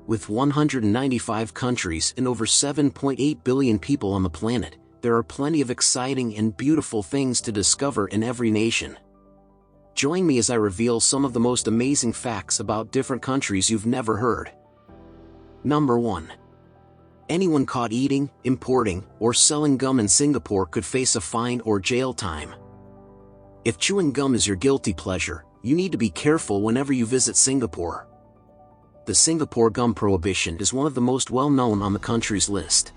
With 195 countries and over 7.8 billion people on the planet, there are plenty of exciting and beautiful things to discover in every nation. Join me as I reveal some of the most amazing facts about different countries you've never heard. Number 1. Anyone caught eating, importing, or selling gum in Singapore could face a fine or jail time. If chewing gum is your guilty pleasure, you need to be careful whenever you visit Singapore. The Singapore gum prohibition is one of the most well-known on the country's list.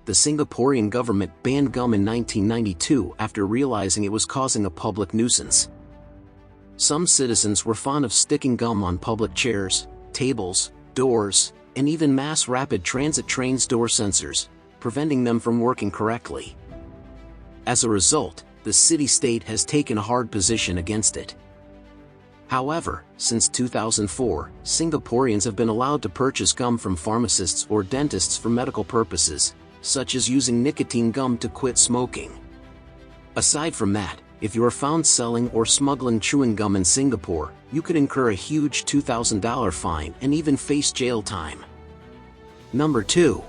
The Singaporean government banned gum in 1992 after realizing it was causing a public nuisance. Some citizens were fond of sticking gum on public chairs, tables, doors, and even mass rapid transit trains' door sensors, preventing them from working correctly. As a result, the city-state has taken a hard position against it. However, since 2004, Singaporeans have been allowed to purchase gum from pharmacists or dentists for medical purposes, such as using nicotine gum to quit smoking. Aside from that, if you are found selling or smuggling chewing gum in Singapore, you could incur a huge $2,000 fine and even face jail time. Number 2.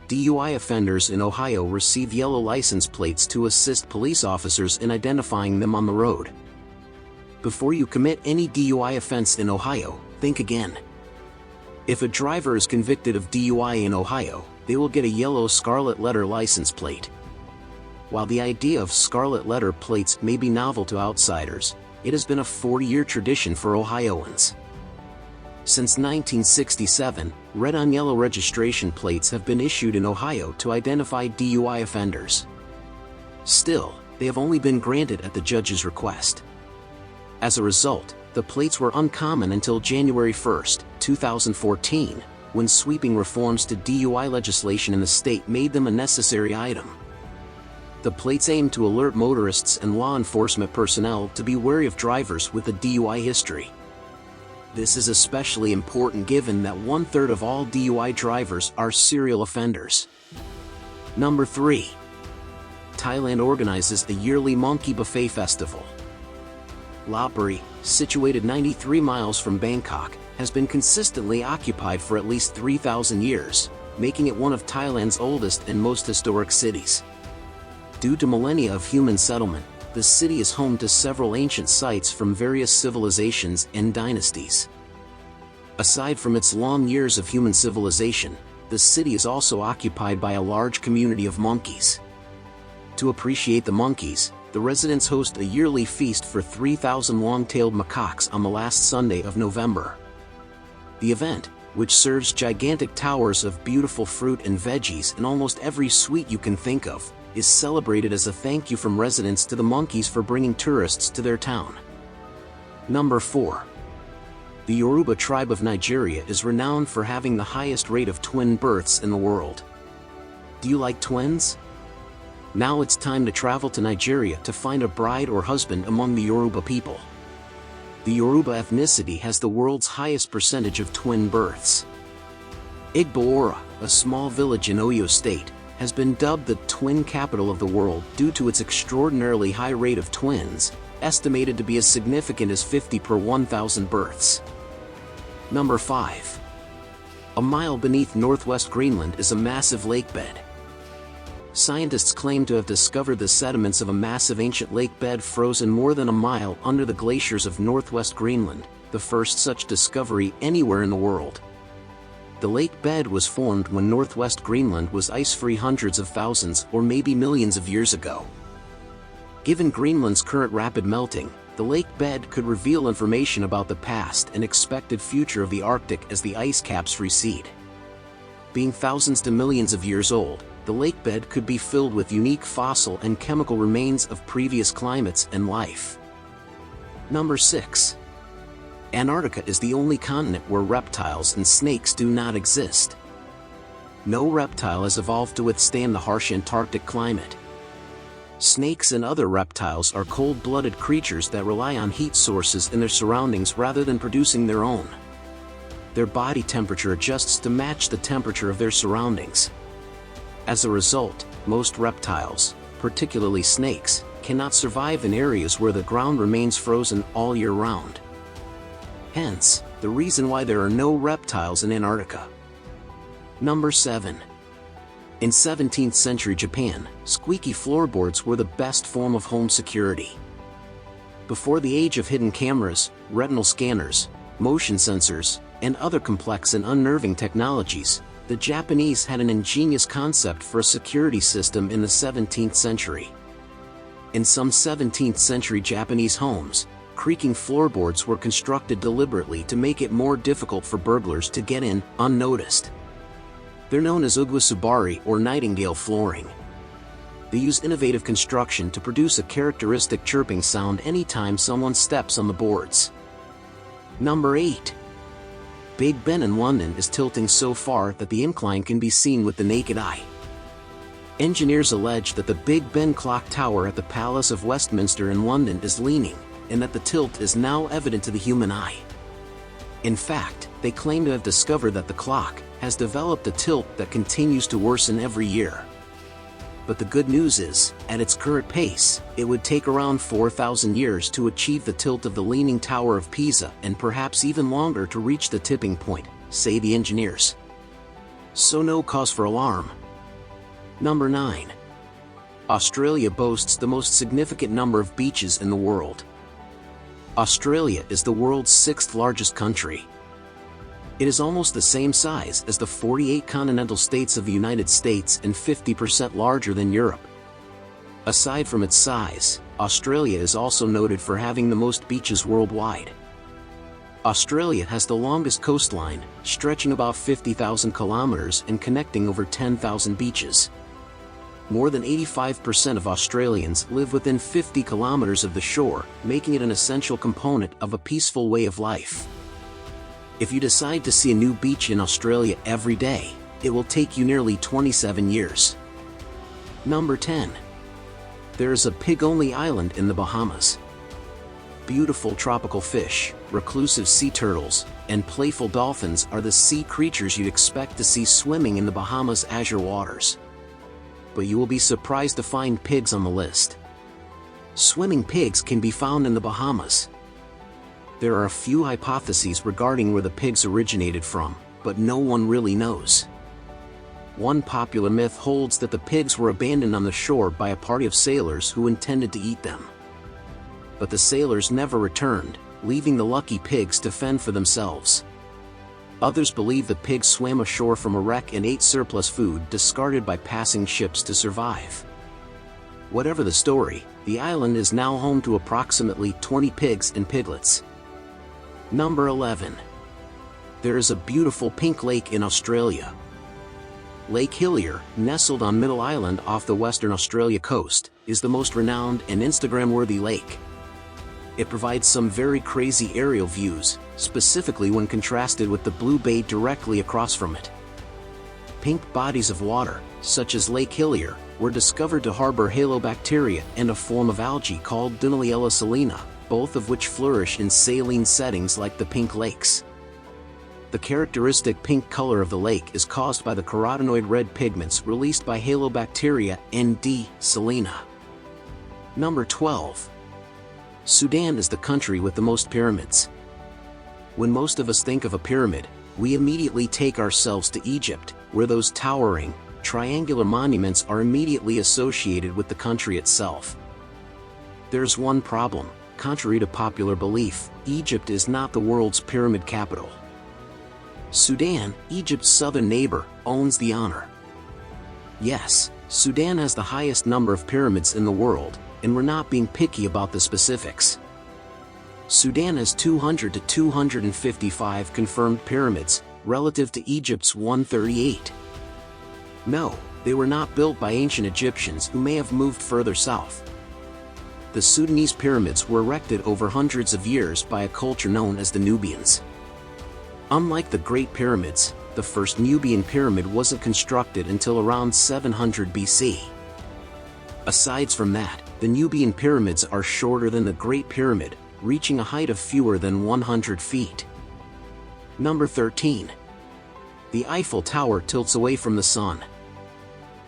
DUI offenders in Ohio receive yellow license plates to assist police officers in identifying them on the road. Before you commit any DUI offense in Ohio, think again. If a driver is convicted of DUI in Ohio, they will get a yellow scarlet letter license plate. While the idea of scarlet letter plates may be novel to outsiders, it has been a 40-year tradition for Ohioans. Since 1967, red-on-yellow registration plates have been issued in Ohio to identify DUI offenders. Still, they have only been granted at the judge's request. As a result, the plates were uncommon until January 1, 2014, when sweeping reforms to DUI legislation in the state made them a necessary item. The plates aim to alert motorists and law enforcement personnel to be wary of drivers with a DUI history. This is especially important given that 1/3 of all DUI drivers are serial offenders. Number 3. Thailand organizes a yearly monkey buffet festival. Lopburi, situated 93 miles from Bangkok, has been consistently occupied for at least 3,000 years, making it one of Thailand's oldest and most historic cities. Due to millennia of human settlement, the city is home to several ancient sites from various civilizations and dynasties. Aside from its long years of human civilization, the city is also occupied by a large community of monkeys. To appreciate the monkeys, the residents host a yearly feast for 3,000 long-tailed macaques on the last Sunday of November. The event, which serves gigantic towers of beautiful fruit and veggies and almost every sweet you can think of, is celebrated as a thank you from residents to the monkeys for bringing tourists to their town. Number 4. The Yoruba Tribe of Nigeria is renowned for having the highest rate of twin births in the world. Do you like twins? Now it's time to travel to Nigeria to find a bride or husband among the Yoruba people. The Yoruba ethnicity has the world's highest percentage of twin births. Igbo, a small village in Oyo State, has been dubbed the twin capital of the world due to its extraordinarily high rate of twins, estimated to be as significant as 50 per 1,000 births. Number 5. A mile beneath Northwest Greenland is a massive lake bed. Scientists claim to have discovered the sediments of a massive ancient lake bed frozen more than a mile under the glaciers of Northwest Greenland, the first such discovery anywhere in the world. The lake bed was formed when Northwest Greenland was ice-free hundreds of thousands or maybe millions of years ago. Given Greenland's current rapid melting, the lake bed could reveal information about the past and expected future of the Arctic as the ice caps recede. Being thousands to millions of years old, the lake bed could be filled with unique fossil and chemical remains of previous climates and life. Number 6. Antarctica is the only continent where reptiles and snakes do not exist. No reptile has evolved to withstand the harsh Antarctic climate. Snakes and other reptiles are cold-blooded creatures that rely on heat sources in their surroundings rather than producing their own. Their body temperature adjusts to match the temperature of their surroundings. As a result, most reptiles, particularly snakes, cannot survive in areas where the ground remains frozen all year round. Hence, the reason why there are no reptiles in Antarctica. Number 7. In 17th century Japan, squeaky floorboards were the best form of home security. Before the age of hidden cameras, retinal scanners, motion sensors, and other complex and unnerving technologies, the Japanese had an ingenious concept for a security system in the 17th century. In some 17th century Japanese homes, creaking floorboards were constructed deliberately to make it more difficult for burglars to get in unnoticed. They're known as ugwasubari or nightingale flooring. They use innovative construction to produce a characteristic chirping sound anytime someone steps on the boards. Number 8. Big Ben in London is tilting so far that the incline can be seen with the naked eye. Engineers allege that the Big Ben clock tower at the Palace of Westminster in London is leaning, and that the tilt is now evident to the human eye. In fact, they claim to have discovered that the clock has developed a tilt that continues to worsen every year. But the good news is, at its current pace, it would take around 4,000 years to achieve the tilt of the Leaning Tower of Pisa and perhaps even longer to reach the tipping point, say the engineers. So no cause for alarm. Number 9. Australia boasts the most significant number of beaches in the world. Australia is the world's 6th largest country. It is almost the same size as the 48 continental states of the United States and 50% larger than Europe. Aside from its size, Australia is also noted for having the most beaches worldwide. Australia has the longest coastline, stretching about 50,000 kilometers and connecting over 10,000 beaches. More than 85% of Australians live within 50 kilometers of the shore, making it an essential component of a peaceful way of life. If you decide to see a new beach in Australia every day, it will take you nearly 27 years. Number 10. There is a pig-only island in the Bahamas. Beautiful tropical fish, reclusive sea turtles, and playful dolphins are the sea creatures you'd expect to see swimming in the Bahamas' azure waters. But you will be surprised to find pigs on the list. Swimming pigs can be found in the Bahamas. There are a few hypotheses regarding where the pigs originated from, but no one really knows. One popular myth holds that the pigs were abandoned on the shore by a party of sailors who intended to eat them. But the sailors never returned, leaving the lucky pigs to fend for themselves. Others believe the pigs swam ashore from a wreck and ate surplus food discarded by passing ships to survive. Whatever the story, the island is now home to approximately 20 pigs and piglets. Number 11. There is a beautiful pink lake in Australia. Lake Hillier, nestled on Middle Island off the Western Australia coast, is the most renowned and Instagram-worthy lake. It provides some very crazy aerial views, specifically when contrasted with the blue bay directly across from it. Pink bodies of water, such as Lake Hillier, were discovered to harbor halobacteria and a form of algae called Dunaliella salina, both of which flourish in saline settings like the pink lakes. The characteristic pink color of the lake is caused by the carotenoid red pigments released by halobacteria ND salina. Number 12. Sudan is the country with the most pyramids. When most of us think of a pyramid, we immediately take ourselves to Egypt, where those towering, triangular monuments are immediately associated with the country itself. There's one problem. Contrary to popular belief, Egypt is not the world's pyramid capital. Sudan, Egypt's southern neighbor, owns the honor. Yes, Sudan has the highest number of pyramids in the world, and we're not being picky about the specifics. Sudan has 200 to 255 confirmed pyramids, relative to Egypt's 138. No, they were not built by ancient Egyptians who may have moved further south. The Sudanese pyramids were erected over hundreds of years by a culture known as the Nubians. Unlike the Great Pyramids, the first Nubian pyramid wasn't constructed until around 700 BC. Aside from that, the Nubian pyramids are shorter than the Great Pyramid, reaching a height of fewer than 100 feet. Number 13. The Eiffel Tower tilts away from the sun.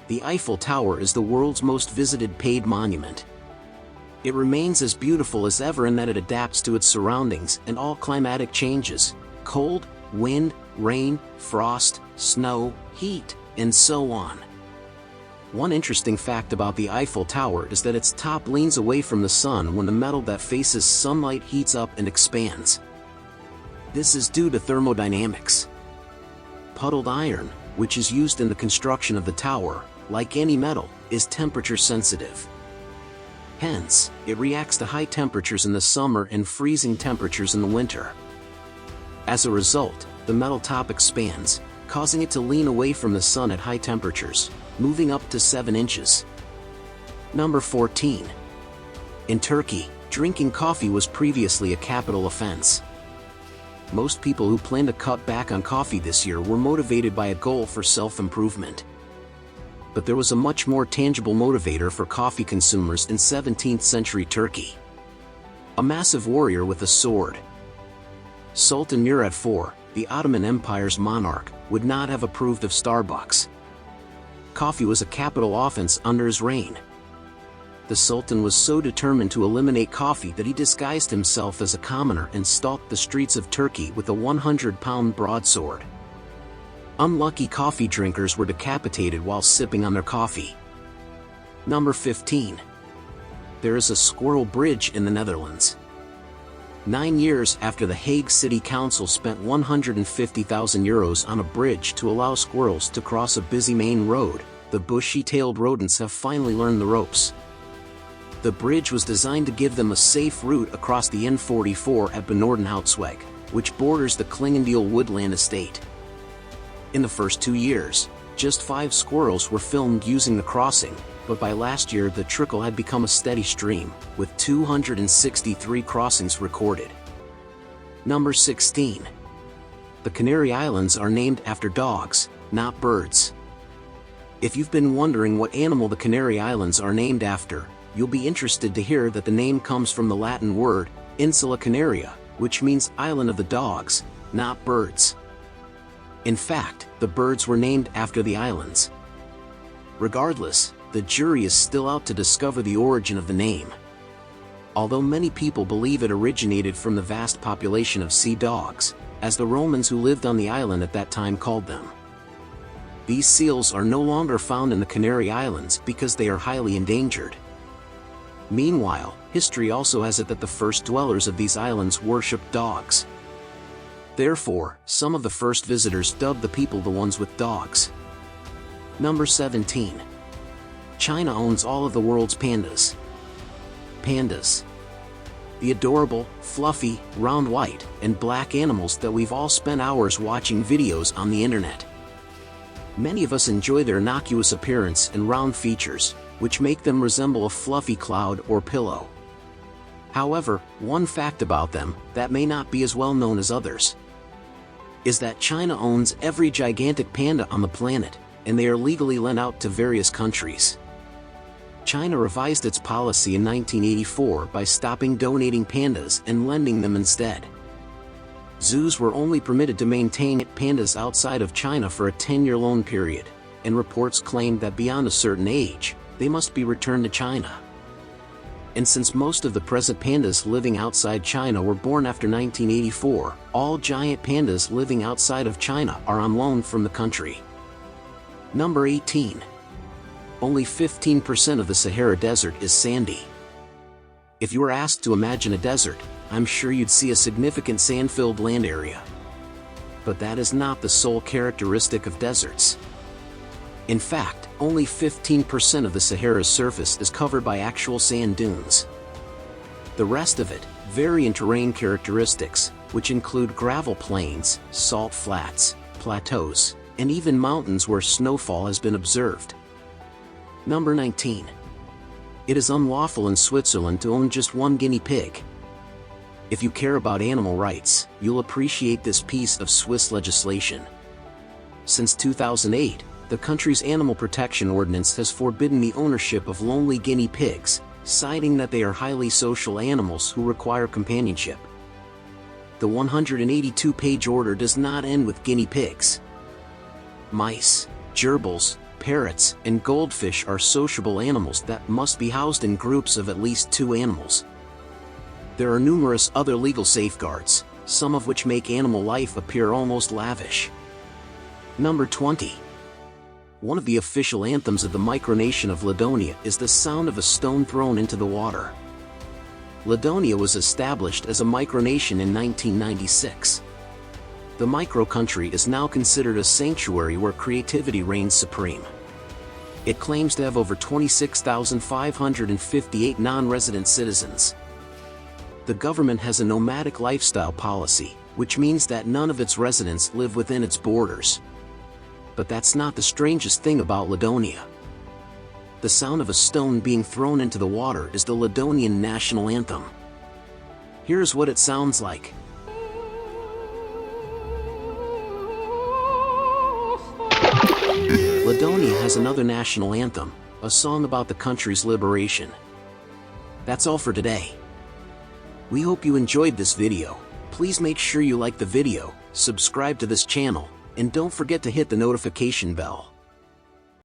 The Eiffel Tower is the world's most visited paid monument. It remains as beautiful as ever in that it adapts to its surroundings and all climatic changes, cold, wind, rain, frost, snow, heat, and so on. One interesting fact about the Eiffel Tower is that its top leans away from the sun when the metal that faces sunlight heats up and expands. This is due to thermodynamics. Puddled iron, which is used in the construction of the tower, like any metal, is temperature sensitive. Hence, it reacts to high temperatures in the summer and freezing temperatures in the winter. As a result, the metal top expands, causing it to lean away from the sun at high temperatures, moving up to 7 inches. Number 14. In Turkey, drinking coffee was previously a capital offense. Most people who plan to cut back on coffee this year were motivated by a goal for self-improvement. But there was a much more tangible motivator for coffee consumers in 17th century Turkey. A massive warrior with a sword. Sultan Murad IV, the Ottoman Empire's monarch, would not have approved of Starbucks. Coffee was a capital offense under his reign. The Sultan was so determined to eliminate coffee that he disguised himself as a commoner and stalked the streets of Turkey with a 100-pound broadsword. Unlucky coffee drinkers were decapitated while sipping on their coffee. Number 15. There is a squirrel bridge in the Netherlands. 9 years after the Hague City Council spent €150,000 on a bridge to allow squirrels to cross a busy main road, the bushy-tailed rodents have finally learned the ropes. The bridge was designed to give them a safe route across the N44 at Benoordenhoutsweg, which borders the Klingendeel woodland estate. In the first 2 years, just 5 squirrels were filmed using the crossing, but by last year the trickle had become a steady stream, with 263 crossings recorded. Number 16. The Canary Islands are named after dogs, not birds. If you've been wondering what animal the Canary Islands are named after, you'll be interested to hear that the name comes from the Latin word, insula canaria, which means island of the dogs, not birds. In fact, the birds were named after the islands. Regardless, the jury is still out to discover the origin of the name. Although many people believe it originated from the vast population of sea dogs, as the Romans who lived on the island at that time called them. These seals are no longer found in the Canary Islands because they are highly endangered. Meanwhile, history also has it that the first dwellers of these islands worshipped dogs. Therefore, some of the first visitors dubbed the people the ones with dogs. Number 17. China owns all of the world's pandas. Pandas. The adorable, fluffy, round white, and black animals that we've all spent hours watching videos on the internet. Many of us enjoy their innocuous appearance and round features, which make them resemble a fluffy cloud or pillow. However, one fact about them, that may not be as well known as others, is that China owns every gigantic panda on the planet, and they are legally lent out to various countries. China revised its policy in 1984 by stopping donating pandas and lending them instead. Zoos were only permitted to maintain pandas outside of China for a 10-year loan period, and reports claimed that beyond a certain age, they must be returned to China. And since most of the present pandas living outside China were born after 1984, all giant pandas living outside of China are on loan from the country. Number 18. Only 15% of the Sahara Desert is sandy. If you were asked to imagine a desert, I'm sure you'd see a significant sand-filled land area. But that is not the sole characteristic of deserts. In fact, only 15% of the Sahara's surface is covered by actual sand dunes. The rest of it vary in terrain characteristics, which include gravel plains, salt flats, plateaus, and even mountains where snowfall has been observed. Number 19. It is unlawful in Switzerland to own just one guinea pig. If you care about animal rights, you'll appreciate this piece of Swiss legislation. Since 2008, the country's animal protection ordinance has forbidden the ownership of lonely guinea pigs, citing that they are highly social animals who require companionship. The 182-page order does not end with guinea pigs. Mice, gerbils, parrots, and goldfish are sociable animals that must be housed in groups of at least 2 animals. There are numerous other legal safeguards, some of which make animal life appear almost lavish. Number 20. One of the official anthems of the micronation of Ladonia is the sound of a stone thrown into the water. Ladonia was established as a micronation in 1996. The micro-country is now considered a sanctuary where creativity reigns supreme. It claims to have over 26,558 non-resident citizens. The government has a nomadic lifestyle policy, which means that none of its residents live within its borders. But that's not the strangest thing about Ladonia. The sound of a stone being thrown into the water is the Ladonian national anthem. Here's what it sounds like. Ladonia has another national anthem, a song about the country's liberation. That's all for today. We hope you enjoyed this video. Please make sure you like the video, subscribe to this channel, and don't forget to hit the notification bell.